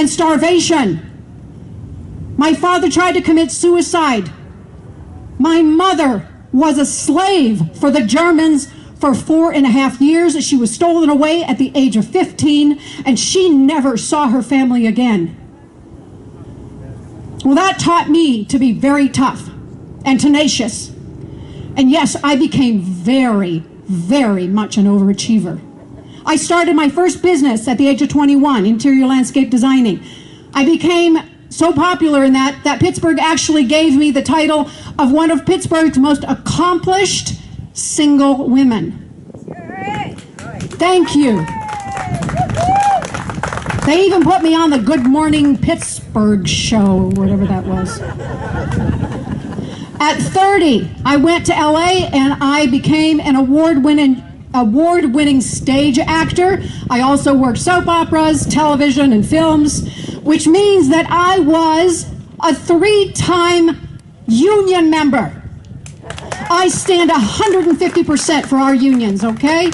and starvation. My father tried to commit suicide. My mother was a slave for the Germans for 4.5 years. She was stolen away at the age of 15, and she never saw her family again. Well, that taught me to be very tough and tenacious. And yes, I became very, very much an overachiever. I started my first business at the age of 21, interior landscape designing. I became so popular in that Pittsburgh actually gave me the title of one of Pittsburgh's most accomplished single women. Thank you. They even put me on the Good Morning Pittsburgh show, whatever that was. At 30, I went to LA and I became an award-winning stage actor. I also worked soap operas, television, and films, which means that I was a 3-time union member. I stand 150% for our unions, okay?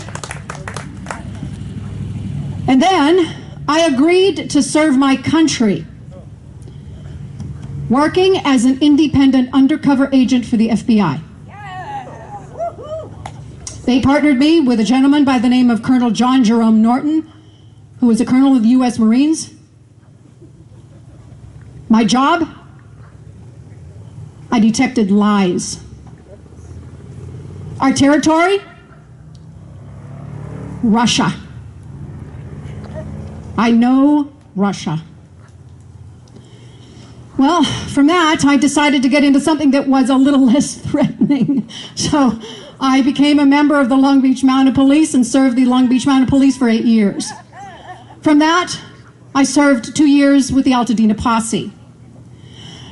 And then I agreed to serve my country, working as an independent undercover agent for the FBI. They partnered me with a gentleman by the name of Colonel John Jerome Norton, who was a colonel of the U.S. Marines. My job? I detected lies. Our territory? Russia. I know Russia. Well, from that, I decided to get into something that was a little less threatening. So I became a member of the Long Beach Mounted Police and served the Long Beach Mounted Police for 8 years. From that, I served 2 years with the Altadena Posse.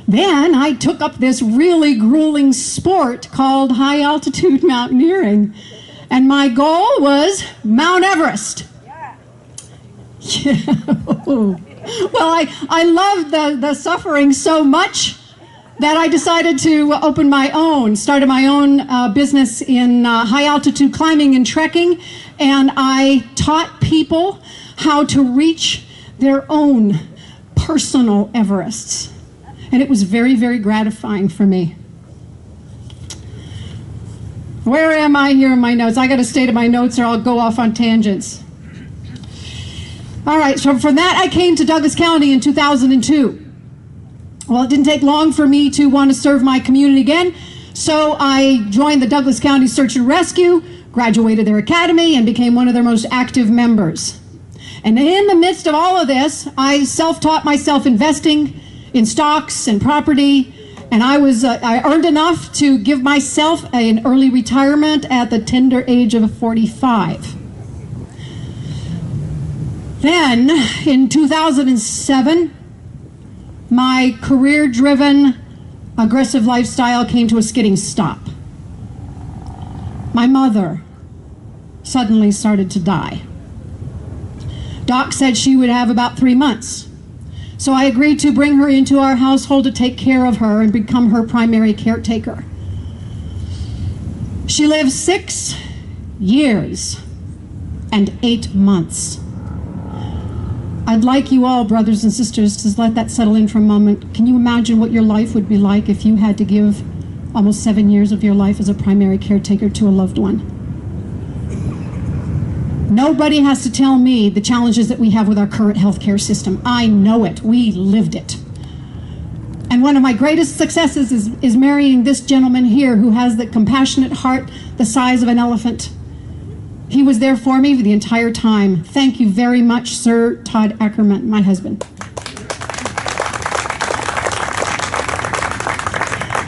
Then I took up this really grueling sport called high altitude mountaineering. And my goal was Mount Everest. Yeah. Well, I loved the suffering so much that I decided to started my own business in high altitude climbing and trekking, and I taught people how to reach their own personal Everests. And it was very, very gratifying for me. Where am I here in my notes? I got to stay to my notes or I'll go off on tangents. All right, so from that I came to Douglas County in 2002. Well, it didn't take long for me to want to serve my community again, so I joined the Douglas County Search and Rescue, graduated their academy, and became one of their most active members. And in the midst of all of this, I self-taught myself investing in stocks and property, and I earned enough to give myself an early retirement at the tender age of 45. Then, in 2007, my career-driven, aggressive lifestyle came to a skidding stop. My mother suddenly started to die. Doc said she would have about 3 months. So I agreed to bring her into our household to take care of her and become her primary caretaker. She lived 6 years and 8 months. I'd like you all, brothers and sisters, to let that settle in for a moment. Can you imagine what your life would be like if you had to give almost 7 years of your life as a primary caretaker to a loved one? Nobody has to tell me the challenges that we have with our current healthcare system. I know it. We lived it. And one of my greatest successes is marrying this gentleman here who has the compassionate heart the size of an elephant. He was there for me the entire time. Thank you very much, Sir Todd Ackerman, my husband.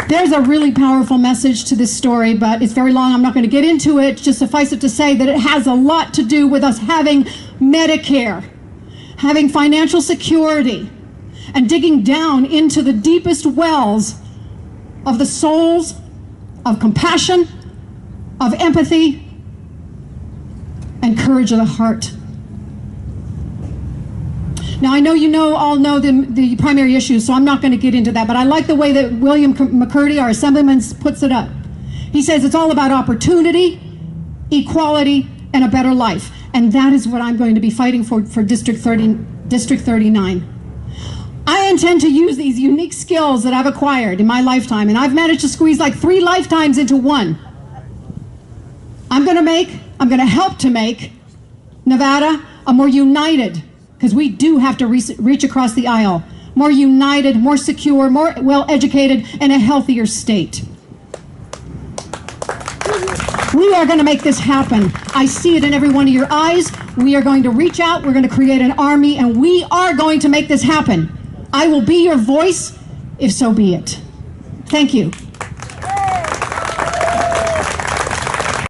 There's a really powerful message to this story, but it's very long. I'm not going to get into it. Just suffice it to say that it has a lot to do with us having Medicare, having financial security, and digging down into the deepest wells of the souls, of compassion, of empathy, and courage of the heart. Now, I know you all know the primary issues, so I'm not going to get into that, but I like the way that William McCurdy, our assemblyman, puts it up. He says it's all about opportunity, equality, and a better life. And that is what I'm going to be fighting for District 39. I intend to use these unique skills that I've acquired in my lifetime, and I've managed to squeeze like 3 lifetimes into one. I'm going to help to make Nevada a more united, because we do have to reach across the aisle, more united, more secure, more well-educated, and a healthier state. We are going to make this happen. I see it in every one of your eyes. We are going to reach out. We're going to create an army, and we are going to make this happen. I will be your voice, if so be it. Thank you.